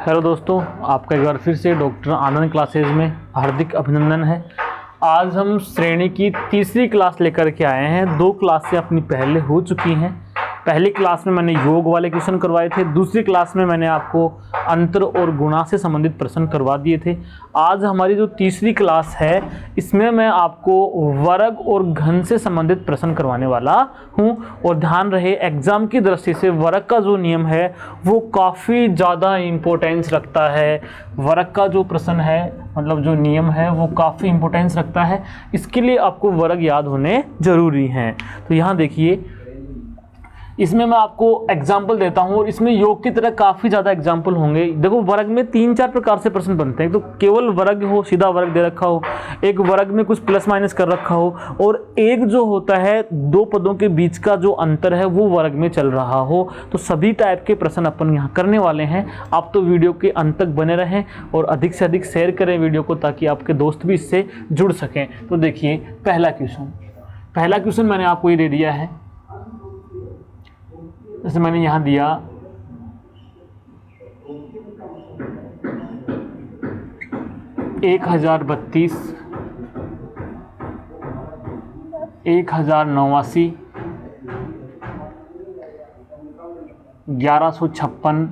Hello दोस्तों, आपका एक बार फिर से डॉक्टर आनंद क्लासेज में हार्दिक अभिनंदन है। आज हम श्रेणी की तीसरी क्लास लेकर के आए हैं। 2 क्लासें अपनी पहले हो चुकी हैं। पहली क्लास में मैंने योग वाले क्वेश्चन करवाए थे, दूसरी क्लास में मैंने आपको अंतर और गुणा से संबंधित प्रश्न करवा दिए थे। आज हमारी जो तीसरी क्लास है, इसमें मैं आपको वर्ग और घन से संबंधित प्रश्न करवाने वाला हूं। और ध्यान रहे, एग्जाम की दृष्टि से वर्ग का जो नियम है वो काफ़ी ज़्यादा इम्पोर्टेंस रखता है। वर्ग का जो प्रश्न है, मतलब जो नियम है, वो काफ़ी इम्पोर्टेंस रखता है। इसके लिए आपको वर्ग याद होने ज़रूरी हैं। तो यहाँ देखिए, इसमें मैं आपको एग्जाम्पल देता हूँ और इसमें योग की तरह काफ़ी ज़्यादा एग्जाम्पल होंगे। देखो, वर्ग में 3-4 प्रकार से प्रश्न बनते हैं। तो केवल वर्ग हो, सीधा वर्ग दे रखा हो, एक वर्ग में कुछ प्लस माइनस कर रखा हो, और एक जो होता है 2 पदों के बीच का जो अंतर है वो वर्ग में चल रहा हो। तो सभी टाइप के प्रश्न अपन यहाँ करने वाले हैं। आप तो वीडियो के अंत तक बने रहें और अधिक से अधिक शेयर करें वीडियो को, ताकि आपके दोस्त भी इससे जुड़ सकें। तो देखिए, पहला क्वेश्चन मैंने आपको ये दे दिया है। जैसे मैंने यहाँ दिया 1032, 1089, 1156,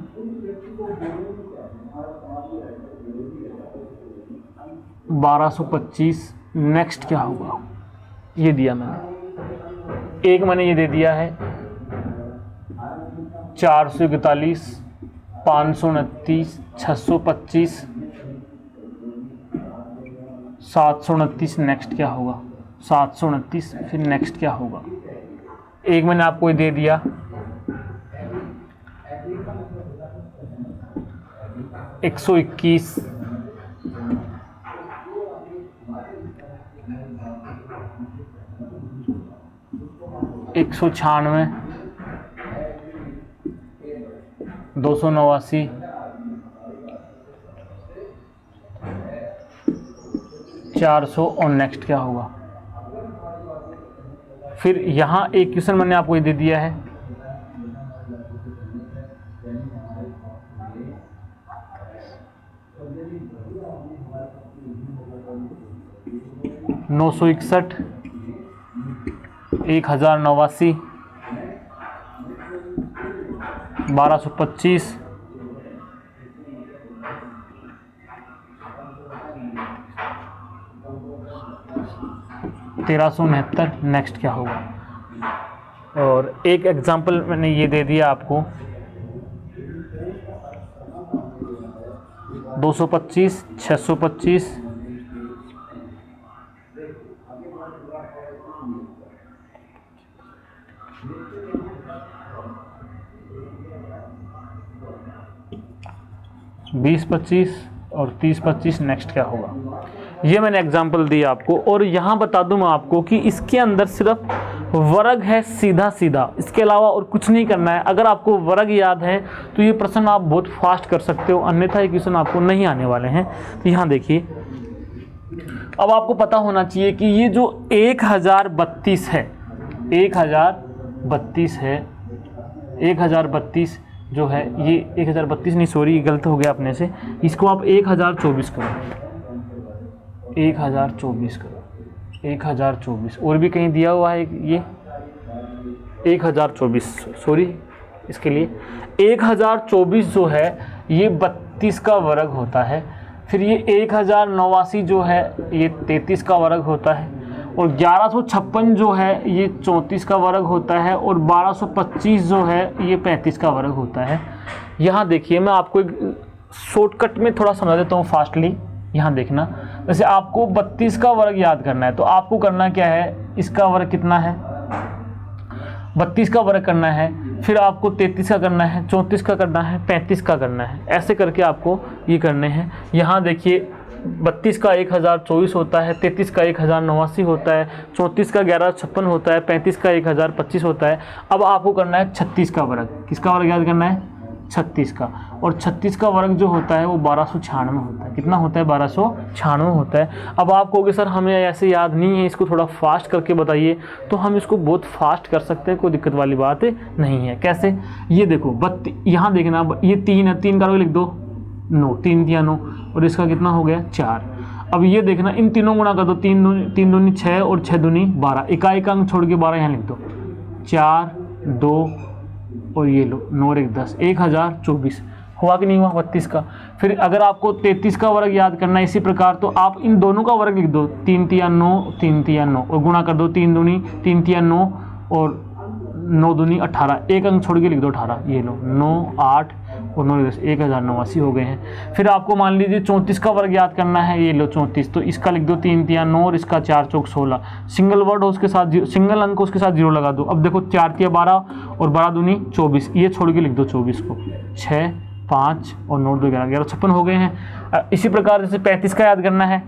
1225। नेक्स्ट क्या होगा, ये दिया मैंने। एक मैंने ये दे दिया है 441, 529, 625, 729। नेक्स्ट क्या होगा, 729। फिर नेक्स्ट क्या होगा, एक मैंने आपको ये दे दिया 121, 196, 289, 400। और नेक्स्ट क्या होगा। फिर यहाँ एक क्वेश्चन मैंने आपको ये दे दिया है 961, 1089, 1225, 1369। नेक्स्ट क्या होगा। और एक एग्जाम्पल मैंने ये दे दिया आपको 225, 625, 20-25 और 30-25। नेक्स्ट क्या होगा। ये मैंने एग्जाम्पल दिया आपको। और यहाँ बता दूं मैं आपको कि इसके अंदर सिर्फ वर्ग है, सीधा। इसके अलावा और कुछ नहीं करना है। अगर आपको वर्ग याद है तो ये प्रश्न आप बहुत फास्ट कर सकते हो, अन्यथा ये क्वेश्चन आपको नहीं आने वाले हैं। तो यहाँ देखिए, अब आपको पता होना चाहिए कि ये जो 1032 है, 1032 है, 1032 जो है, ये 1032 नहीं, सॉरी गलत हो गया अपने से। इसको आप 1024 करो, 1024 करो, 1024। और भी कहीं दिया हुआ है ये 1024, सॉरी इसके लिए 1024 जो है ये 32 का वर्ग होता है। फिर ये 1089 जो है ये 33 का वर्ग होता है। और 1156 जो है ये 34 का वर्ग होता है। और 1225 जो है ये 35 का वर्ग होता है। यहाँ देखिए, मैं आपको एक शॉर्टकट में थोड़ा समझा देता हूँ फास्टली। यहाँ देखना, जैसे आपको 32 का वर्ग याद करना है तो आपको करना क्या है, इसका वर्ग कितना है, 32 का वर्ग करना है। फिर आपको 33 का करना है, 34 का करना है, 35 का करना है। ऐसे करके आपको ये करने हैं। यहाँ देखिए, 32 का 1024 होता है, 33 का 1089 होता है, 34 का 1156 होता है, 35 का 1025 होता है। अब आपको करना है 36 का वर्ग। किसका वर्ग याद करना है, 36 का। और 36 का वर्ग जो होता है वो 1296 होता है। कितना होता है, 1296 होता है। अब आप कहोगे सर हमें ऐसे याद नहीं है, इसको थोड़ा फास्ट करके बताइए। तो हम इसको बहुत फास्ट कर सकते हैं, कोई दिक्कत वाली बात नहीं है। कैसे, ये देखो, यहाँ देखना, ये 3 है, 3 का वर्ग लिख दो, 9, 3 तिया 9, और इसका कितना हो गया 4। अब ये देखना, इन तीनों गुणा कर दो, 3 दूनी 6 और 6 दूनी 12, इकाई का अंक छोड़ के 12 यहाँ लिख दो, 4 2 और ये लो 9 और 1 10, 1024 हुआ कि नहीं हुआ 32 का। फिर अगर आपको 33 का वर्ग याद करना है इसी प्रकार, तो आप इन दोनों का वर्ग लिख दो, 3 तिया 9, 3 तिया 9 और गुणा कर दो, 3 दूनी 3 तिया 9 और 9 दूनी 18, एक अंक छोड़ के लिख दो 18, ये लो 9 8 और 9 10, 1089 हो गए हैं। फिर आपको मान लीजिए 34 का वर्ग याद करना है, ये लो 34, तो इसका लिख दो 3 तिया 9 और इसका 4 चौक 16, सिंगल वर्ड हो उसके साथ सिंगल अंक को उसके साथ 0 लगा दो। अब देखो 4 तिया 12 और 12 दूनी 24, ये छोड़ के लिख दो 24 को, 6 5 और 9 2 11, 1156 हो गए हैं। इसी प्रकार जैसे 35 का याद करना है,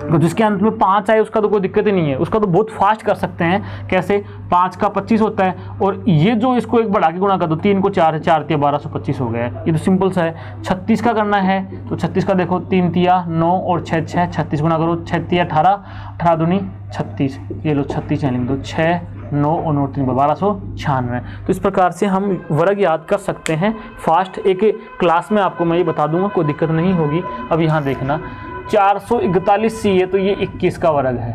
तो जिसके अंत में 5 आए उसका तो कोई दिक्कत ही नहीं है, उसका तो बहुत फास्ट कर सकते हैं। कैसे, 5 का 25 होता है, और ये जो इसको एक बढ़ा के गुणा कर दो, 3 को 4 है, 4 तिया 1225 हो गया है, ये तो सिंपल सा है। 36 का करना है, तो 36 का देखो 3 तिया 9 और 6 6, 36 गुणा करो, 6 तिया 18, 18 दूनी 36, ये लो 36 यहाँ लिख दो, 6 9 और 9 3 1296। तो इस प्रकार से हम वर्ग याद कर सकते हैं फास्ट। एक क्लास में आपको मैं ये बता दूंगा, कोई दिक्कत नहीं होगी। अब यहाँ देखना, 441 सी है तो ये 21 का वर्ग है,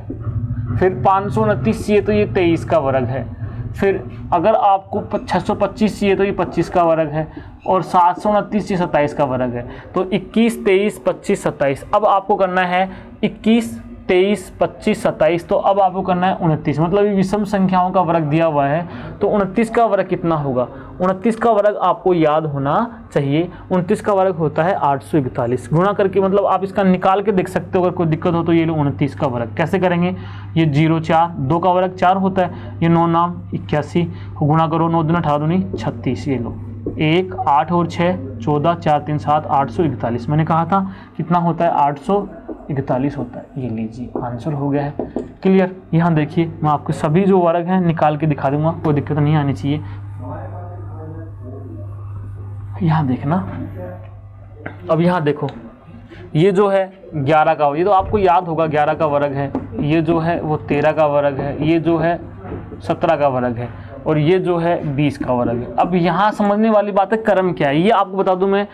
फिर 529 सी है तो ये 23 का वर्ग है, फिर अगर आपको 625 सी है तो ये 25 का वर्ग है, और 729 ये 27 का वर्ग है। तो 21 23 25 27। अब आपको करना है 21 23 25 27, तो अब आपको करना है 29, मतलब ये विषम संख्याओं का वर्ग दिया हुआ है, तो 29 का वर्ग कितना होगा, 29 का वर्ग आपको याद होना चाहिए। 29 का वर्ग होता है 841, गुणा करके, मतलब आप इसका निकाल के देख सकते हो, अगर कोई दिक्कत हो तो ये लो 29 का वर्ग कैसे करेंगे, ये 0 4, 2 का वर्ग 4 होता है, ये 9 नाम 81, गुणा करो 9 दूनी 18 दूनी 36, ये लो 1 8 और 6 14 4 3 7 841। मैंने कहा था कितना होता है 841 होता है। ये लीजिए आंसर हो गया है। क्लियर। यहाँ देखिए मैं आपको सभी जो वर्ग हैं निकाल के दिखा दूंगा, कोई दिक्कत नहीं आनी चाहिए। यहाँ देखना, अब यहाँ देखो ये जो है 11 का, ये तो आपको याद होगा 11 का वर्ग है, ये जो है वो 13 का वर्ग है, ये जो है 17 का वर्ग है, और ये जो है 20 का वर्ग है। अब यहाँ समझने वाली बात है क्रम क्या है, ये आपको बता दूं मैं,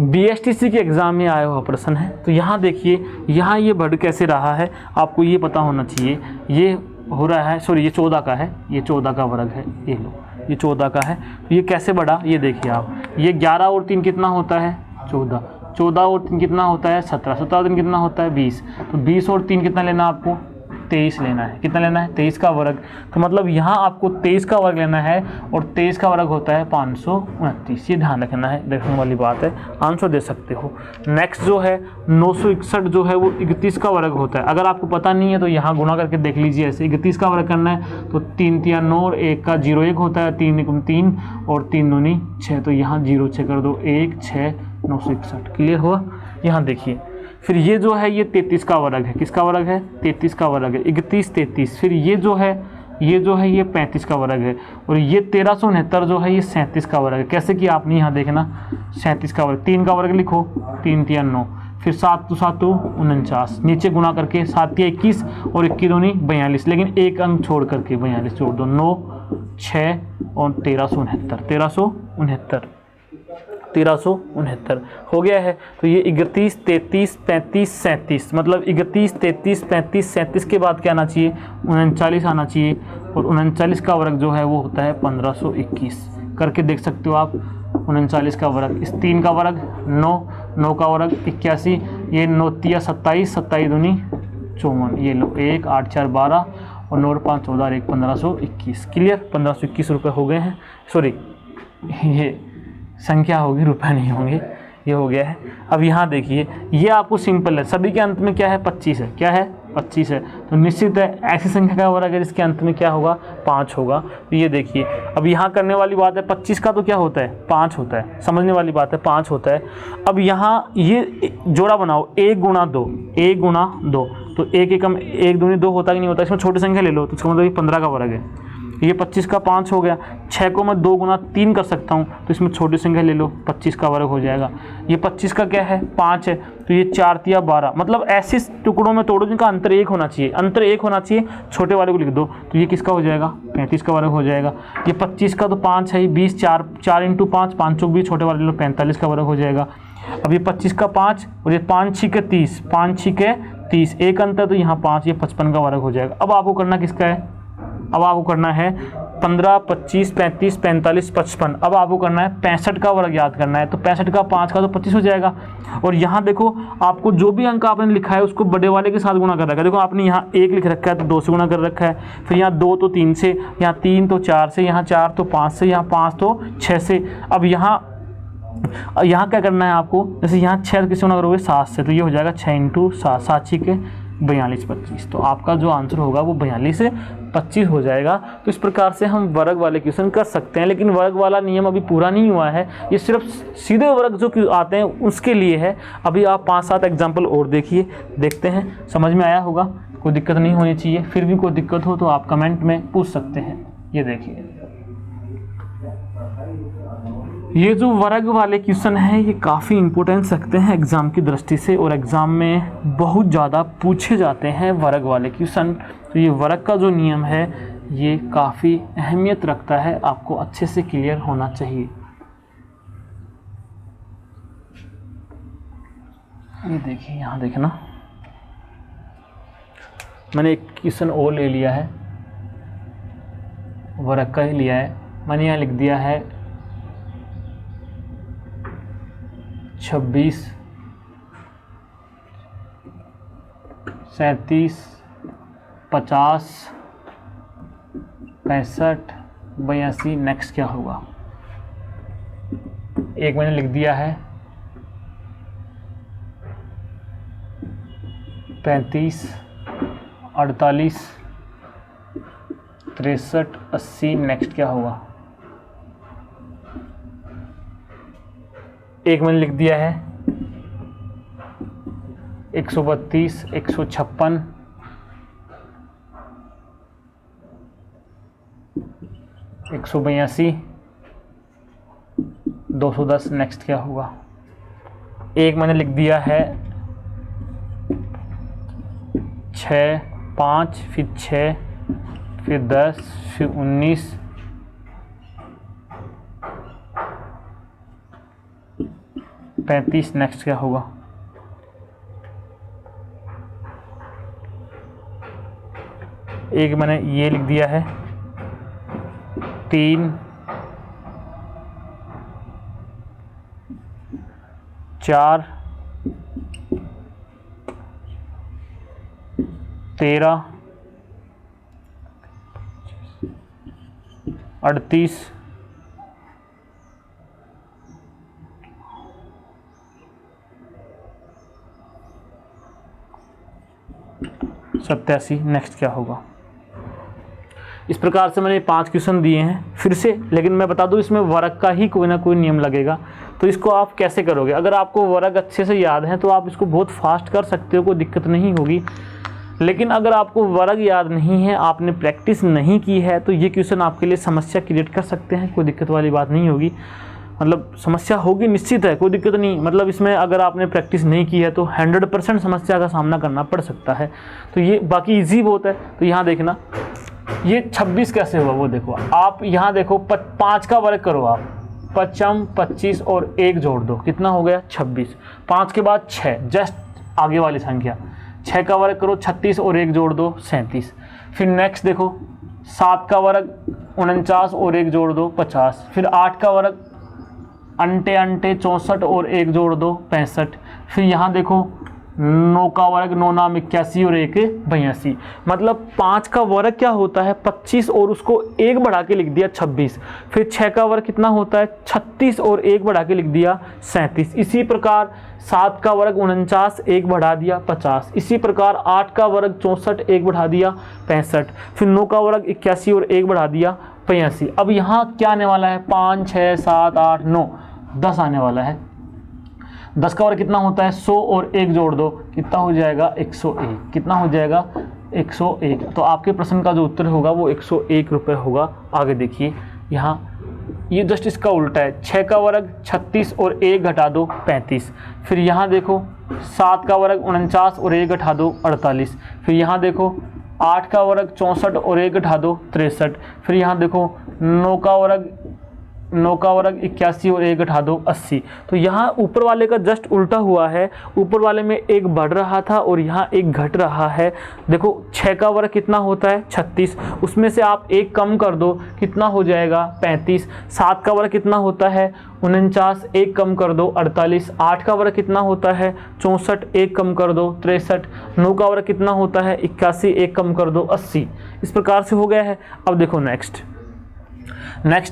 BSTC के एग्ज़ाम में आया हुआ प्रश्न है। तो यहाँ देखिए, यहाँ ये बढ़ कैसे रहा है आपको ये पता होना चाहिए। ये हो रहा है, सॉरी ये 14 का है, ये 14 का वर्ग है, ये लो ये 14 का है। तो ये कैसे बढ़ा ये देखिए आप, ये 11 और 3 कितना होता है 14, 14 और 3 कितना होता है 17, 17 और 3 कितना होता है 20, तो 20 और 3 कितना लेना आपको 23 लेना है। कितना लेना है 23 का वर्ग। तो मतलब यहाँ आपको 23 का वर्ग लेना है, और 23 का वर्ग होता है 529। ये ध्यान रखना है, देखने वाली बात है, आंसर दे सकते हो। नेक्स्ट जो है 961 जो है वो 31 का वर्ग होता है। अगर आपको पता नहीं है तो यहाँ गुणा करके देख लीजिए। ऐसे 31 का वर्ग करना है तो 3 तिया 9 और 1 का 0 1 होता है, 3 1 3 और 3 दूनी 6, तो यहाँ 0 6 कर दो 1 6 961। क्लियर हुआ। यहाँ देखिए फिर ये जो है ये 33 का वर्ग है, किसका वर्ग है 33 का वर्ग है, 31 33। फिर ये जो है ये 35 का वर्ग है, और ये 1369 जो है ये 37 का वर्ग है। कैसे कि आपने यहाँ देखना 37 का वर्ग, 3 का वर्ग लिखो 3 तिया 9, फिर 7 7 49, नीचे गुणा करके 7 तिया 21 और 21 दूनी 42, लेकिन एक अंक छोड़ करके 42 जोड़ दो, 9 6 और 1369 हो गया है। तो ये 31 33 35 37, मतलब 31 33 35 37 के बाद क्या आना चाहिए 39 आना चाहिए, और 39 का वर्ग जो है वो होता है 1521। करके देख सकते हो आप 39 का वर्ग, इस 3 का वर्ग 9, 9 का वर्ग 81, ये 9 तिया 27, 27 दूनी 54, ये लो 1 8 4 12 और 9 5 14 1 1521। क्लियर। 1521 रुपये हो गए हैं, सॉरी ये संख्या होगी रुपए नहीं होंगे, ये हो गया है। अब यहाँ देखिए ये आपको सिंपल है, सभी के अंत में क्या है 25 है, क्या है 25 है, तो निश्चित है ऐसी संख्या का वर्ग है जिसके अंत में क्या होगा 5 होगा। तो ये देखिए अब यहाँ करने वाली बात है 25 का तो क्या होता है 5 होता है, समझने वाली बात है 5 होता है। अब यहाँ ये जोड़ा बनाओ 1 गुणा 2, 1 गुणा 2, तो 1 एकम 1 दूनी 2 होता कि नहीं होता, इसमें छोटी संख्या ले लो, तो इसका मतलब ये 15 का वर्ग है। ये 25 का 5 हो गया, 6 को मैं 2 गुना 3 कर सकता हूँ, तो इसमें छोटी संख्या ले लो 25 का वर्ग हो जाएगा। ये 25 का क्या है 5 है, तो ये 4 तिया 12, मतलब ऐसे टुकड़ों में तोड़ो जिनका अंतर 1 होना चाहिए, अंतर 1 होना चाहिए, छोटे वाले को लिख दो, तो ये किसका हो जाएगा 35 का वर्ग हो जाएगा। ये 25 का तो 5 है, 20 4 4 × 5 5 चौक 20, छोटे वाले लो 45 का वर्ग हो जाएगा। अब ये 25 का 5 और ये 5 6 30, 5 6 30, एक अंतर तो यहाँ 5, ये 55 का वर्ग हो जाएगा। अब आपको करना किसका है, अब आपको करना है 15, 25, 35, 45, 55। अब आपको करना है 65 का वर्ग याद करना है। तो 65 का 5 का तो 25 हो जाएगा। और यहाँ देखो आपको जो भी अंक आपने लिखा है उसको बड़े वाले के साथ गुणा कर रखा है। देखो आपने यहाँ 1 लिख रखा है तो 2 से गुणा कर रखा है, फिर यहाँ 2 तो 3 से, यहाँ 3 तो 4 से, यहाँ 4 तो 5 से, यहाँ 5 तो 6 से। अब यहाँ क्या करना है आपको, जैसे यहाँ 6 किससे गुणा करोगे 7 से, तो ये हो जाएगा 6 × 7, 7 6 के 42, 25। तो आपका जो आंसर होगा वो 42 से 25 हो जाएगा। तो इस प्रकार से हम वर्ग वाले क्वेश्चन कर सकते हैं, लेकिन वर्ग वाला नियम अभी पूरा नहीं हुआ है, ये सिर्फ सीधे वर्ग जो आते हैं उसके लिए है। अभी आप 5-7 एग्जाम्पल और देखिए, देखते हैं, समझ में आया होगा, कोई दिक्कत नहीं होनी चाहिए। फिर भी कोई दिक्कत हो तो आप कमेंट में पूछ सकते हैं। ये देखिए, ये जो वर्ग वाले क्वेश्चन हैं ये काफ़ी इम्पोर्टेंस रखते हैं एग्ज़ाम की दृष्टि से, और एग्ज़ाम में बहुत ज़्यादा पूछे जाते हैं वर्ग वाले क्वेश्चन। तो ये वर्ग का जो नियम है ये काफ़ी अहमियत रखता है, आपको अच्छे से क्लियर होना चाहिए। ये देखिए, यहाँ देखना, मैंने एक क्वेश्चन और ले लिया है, वर्ग का ही लिया है। मैंने यहाँ लिख दिया है 26, 37, 50, 65, 82। नेक्स्ट क्या होगा, एक मैंने लिख दिया है 35, 48, 63, 80। नेक्स्ट क्या होगा, एक मैंने लिख दिया है 132, 156, 182, 210। नेक्स्ट क्या होगा, एक मैंने लिख दिया है 6, 5, फिर 6, फिर 10, फिर 19, 35। नेक्स्ट क्या होगा, एक मैंने ये लिख दिया है 3, 4, 13, 38, 87। नेक्स्ट क्या होगा। इस प्रकार से मैंने 5 क्वेश्चन दिए हैं फिर से, लेकिन मैं बता दूं इसमें वर्ग का ही कोई ना कोई नियम लगेगा। तो इसको आप कैसे करोगे, अगर आपको वर्ग अच्छे से याद है तो आप इसको बहुत फास्ट कर सकते हो, कोई दिक्कत नहीं होगी। लेकिन अगर आपको वर्ग याद नहीं है, आपने प्रैक्टिस नहीं की है, तो ये क्वेश्चन आपके लिए समस्या क्रिएट कर सकते हैं। कोई दिक्कत वाली बात नहीं होगी, मतलब समस्या होगी निश्चित है, कोई दिक्कत नहीं। मतलब इसमें अगर आपने प्रैक्टिस नहीं की है तो 100% समस्या का सामना करना पड़ सकता है। तो ये बाकी इजी बहुत है। तो यहाँ देखना, ये 26 कैसे हुआ वो देखो। आप यहाँ देखो 5 का वर्ग करो आप, 55, 25 और 1 जोड़ दो, कितना हो गया 26। 5 के बाद 6, जस्ट आगे वाली संख्या। 6 का वर्ग करो 36 और 1 जोड़ दो 37। फिर नेक्स्ट देखो 7 का वर्ग 49 और 1 जोड़ दो 50। फिर 8 का वर्ग अंटे 64 और 1 जोड़ दो 65। फिर यहाँ देखो 9 का वर्ग 9 नाम 81 और 1 82। मतलब 5 का वर्ग क्या होता है 25 और उसको 1 बढ़ा के लिख दिया 26। फिर 6 का वर्ग कितना होता है 36 और 1 बढ़ा के लिख दिया 37। इसी प्रकार 7 का वर्ग 49, 1 बढ़ा दिया 50। इसी प्रकार 8 का वर्ग 64, 1 बढ़ा दिया 65। फिर 9 का वर्ग 81 और 1 बढ़ा दिया 85। अब यहाँ क्या आने वाला है 5, 6, 7, 8, 9, 10 आने वाला है। 10 का वर्ग कितना होता है 100 और 1 जोड़ दो, कितना हो जाएगा 101। कितना हो जाएगा 101। तो आपके प्रश्न का जो उत्तर होगा वो 101 रुपये होगा। आगे देखिए, यहाँ ये जस्ट इसका उल्टा है। 6 का वर्ग 36 और 1 घटा दो 35। फिर यहाँ देखो 7 का वर्ग 49 और 1 घटा दो 48। फिर यहाँ देखो 8 का वर्ग 64 और 1 घटा दो 63। फिर यहाँ देखो 9 का वर्ग 9 का वर्ग 81 और 1 घटा दो 80। तो यहाँ ऊपर वाले का जस्ट उल्टा हुआ है, ऊपर वाले में 1 बढ़ रहा था और यहाँ 1 घट रहा है। देखो 6 का वर्ग कितना होता है 36, उसमें से आप 1 कम कर दो, कितना हो जाएगा 35। 7 का वर्ग कितना होता है 49, 1 कम कर दो 48। 8 का वर्ग कितना होता है 64, 1 कम कर दो 63। 9 का वर्ग कितना होता है 81, 1 कम कर दो 80। इस प्रकार से हो गया है। अब देखो नेक्स्ट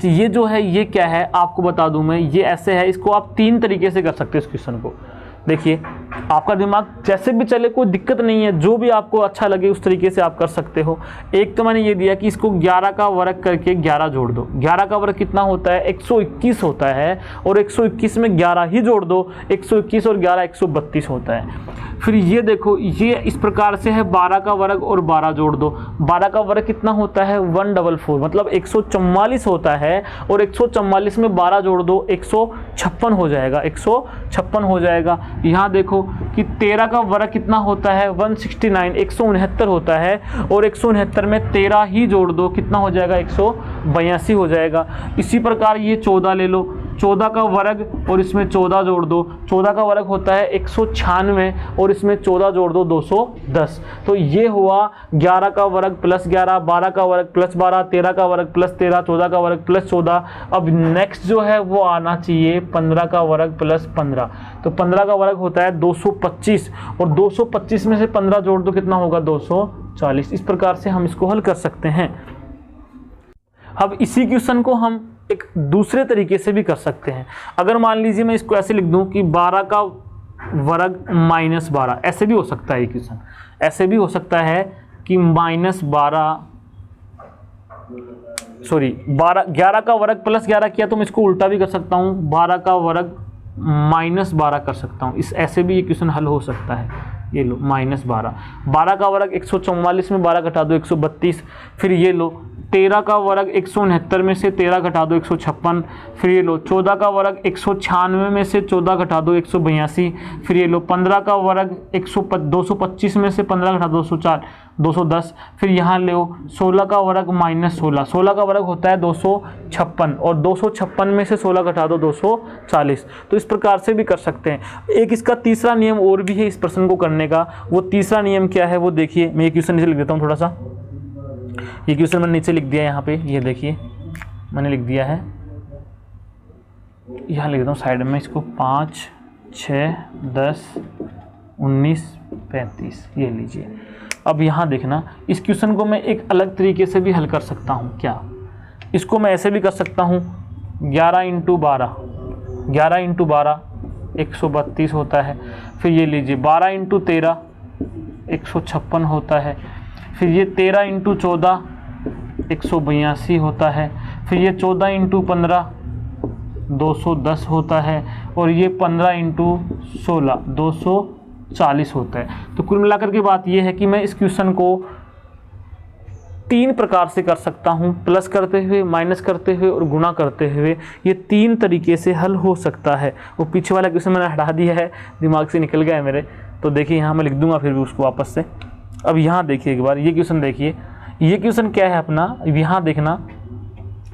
ये जो है ये क्या है आपको बता दूं मैं, ये ऐसे है, इसको आप 3 तरीके से कर सकते हो इस क्वेश्चन को। देखिए आपका दिमाग जैसे भी चले कोई दिक्कत नहीं है, जो भी आपको अच्छा लगे उस तरीके से आप कर सकते हो। एक तो मैंने ये दिया कि इसको 11 का वर्ग करके 11 जोड़ दो। 11 का वर्ग कितना होता है 121 होता है, और 121 में 11 ही जोड़ दो, 121 और 11 132 होता है। फिर ये देखो ये इस प्रकार से है, 12 का वर्ग और 12 जोड़ दो। 12 का वर्ग कितना होता है 144, मतलब 144 होता है, और 144 में 12 जोड़ दो 156 हो जाएगा, 156 हो जाएगा। यहाँ देखो कि 13 का वर्ग कितना होता है 169, 169 होता है, और 169 में 13 ही जोड़ दो, कितना हो जाएगा 182 हो जाएगा। इसी प्रकार ये 14 ले लो, 14 का वर्ग और इसमें 14 जोड़ दो। 14 का वर्ग होता है 196 और इसमें 14 जोड़ दो 210। तो ये हुआ 11 का वर्ग प्लस 11, 12 का वर्ग प्लस 12, 13 का वर्ग प्लस 13, 14 का वर्ग प्लस 14। अब नेक्स्ट जो है वो आना चाहिए 15 का वर्ग प्लस 15। तो 15 का वर्ग होता है 225, और 225 में से 15 जोड़ दो, कितना होगा 240। इस प्रकार से हम इसको हल कर सकते हैं। अब इसी क्वेश्चन को हम एक दूसरे तरीके से भी कर सकते हैं। अगर मान लीजिए मैं इसको ऐसे लिख दूं कि 12 का वर्ग माइनस 12, ऐसे भी हो सकता है ये क्वेश्चन, ऐसे भी हो सकता है कि -11 का वर्ग प्लस 11 किया तो मैं इसको उल्टा भी कर सकता हूँ, 12 का वर्ग माइनस 12 कर सकता हूँ। इस ऐसे भी ये क्वेश्चन हल हो सकता है। ये लो -12, 12 का वर्ग 144 में 12 घटा दो 132। फिर ये लो 13 का वर्ग 169 में से 13 घटा दो 156। फिर ये लो 14 का वर्ग 196 में से 14 घटा दो 182। फिर ये लो 15 का वर्ग 225 में से 15 घटा दो 210। फिर यहाँ लो 16 का वर्ग -16, 16 का वर्ग होता है 256, और 256 में से 16 घटा दो 240। तो इस प्रकार से भी कर सकते हैं। एक इसका तीसरा नियम और भी है इस प्रश्न को करने का। वो तीसरा नियम क्या है वो देखिए, मैं ये क्वेश्चन नीचे लिख देता हूँ थोड़ा सा। ये क्वेश्चन मैंने नीचे लिख दिया है यहाँ पे, ये देखिए मैंने लिख दिया है, यहाँ लिख देता हूँ साइड में इसको। 5, 6, 10, 19, 35, ये लीजिए। अब यहाँ देखना, इस क्वेश्चन को मैं एक अलग तरीके से भी हल कर सकता हूँ। क्या, इसको मैं ऐसे भी कर सकता हूँ 11 × 12, 11 × 12 132 होता है। फिर ये लीजिए 12 × 13 156 होता है। फिर ये 13 × 14 182 होता है। फिर ये 14 × 15 210 होता है, और ये 15 × 16 240 होता है। तो कुल मिलाकर के बात ये है कि मैं इस क्वेश्चन को 3 प्रकार से कर सकता हूँ, प्लस करते हुए, माइनस करते हुए और गुणा करते हुए। ये 3 तरीके से हल हो सकता है। वो पीछे वाला क्वेश्चन मैंने हटा दिया है, दिमाग से निकल गया है मेरे, तो देखिए यहाँ मैं लिख दूंगा फिर भी उसको वापस से। अब यहाँ देखिए एक बार, ये क्वेश्चन देखिए, ये क्वेश्चन क्या है अपना, यहाँ देखना,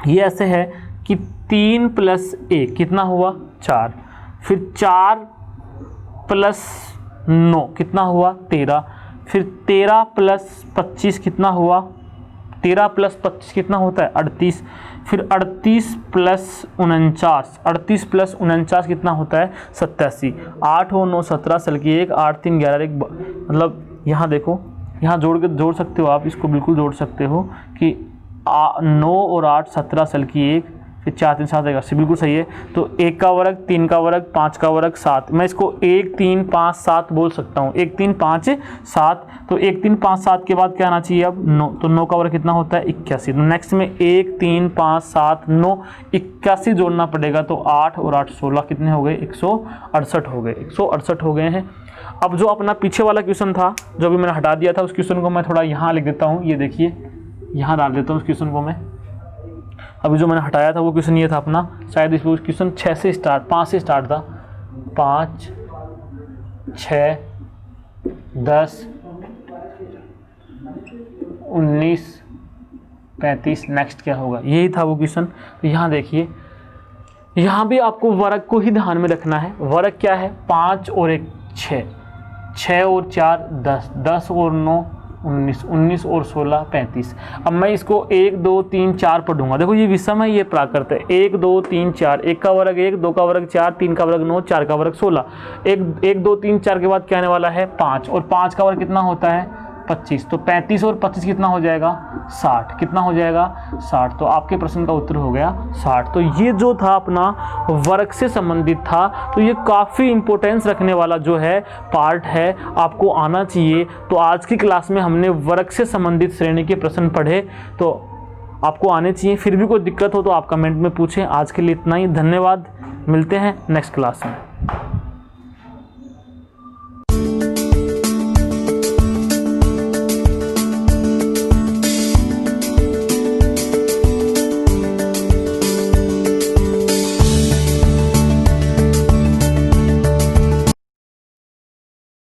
ये ऐसे है कि 3 + 1 कितना हुआ 4, फिर 4 + 9 कितना हुआ 13, फिर 13 + 25 कितना हुआ, 13 + 25 कितना होता है 38, फिर 38 + 49, 38 + 49 कितना होता है 87। 8 और 9 17 सल की 1, 8 3 11 1, मतलब यहाँ देखो, यहाँ जोड़ सकते हो आप, इसको बिल्कुल जोड़ सकते हो कि 9 और 8 17 सल की 1, फिर 4 3 7 80, बिल्कुल सही है। तो 1 का वर्ग, 3 का वर्ग, 5 का वर्ग, 7, मैं इसको 1 3 5 7 बोल सकता हूँ, 1 3 5 7। तो 1 3 5 7 के बाद क्या आना चाहिए अब 9, तो 9 का वर्ग कितना होता है 81। तो नेक्स्ट में 1 3 5 7 9 81 जोड़ना पड़ेगा, तो 8 और 8 16 कितने हो गए 168 हो गए, 168 हो गए हैं। अब जो अपना पीछे वाला क्वेश्चन था जो अभी मैंने हटा दिया था, उस क्वेश्चन को मैं थोड़ा यहाँ लिख देता हूँ, ये देखिए यहाँ डाल देता हूँ उस क्वेश्चन को मैं। अभी जो मैंने हटाया था वो क्वेश्चन ये था अपना, शायद इस क्वेश्चन 5 से स्टार्ट था, 5 6 10 19 35। नेक्स्ट क्या होगा, यही था वो क्वेश्चन। तो यहाँ देखिए यहाँ भी आपको वर्ग को ही ध्यान में रखना है। वर्ग क्या है? 5 और 1 6, 6 और 4 10, 10 और 9 19, 19 और 16 35। अब मैं इसको 1 2 3 4 पढ़ूंगा। देखो ये विषम है, ये प्राकृत है। 1 2 3 4, 1 का वर्ग 1, 2 का वर्ग 4, 3 का वर्ग 9, 4 का वर्ग 16। 1 2 3 4 के बाद क्या आने वाला है? 5, और 5 का वर्ग कितना होता है? 25। तो 35 और 25 कितना हो जाएगा? 60। कितना हो जाएगा? 60। तो आपके प्रश्न का उत्तर हो गया 60। तो ये जो था अपना वर्ग से संबंधित था, तो ये काफ़ी इंपॉर्टेंस रखने वाला जो है पार्ट है, आपको आना चाहिए। तो आज की क्लास में हमने वर्ग से संबंधित श्रेणी के प्रश्न पढ़े, तो आपको आने चाहिए। फिर भी कोई दिक्कत हो तो आप कमेंट में पूछें। आज के लिए इतना ही, धन्यवाद। मिलते हैं नेक्स्ट क्लास में।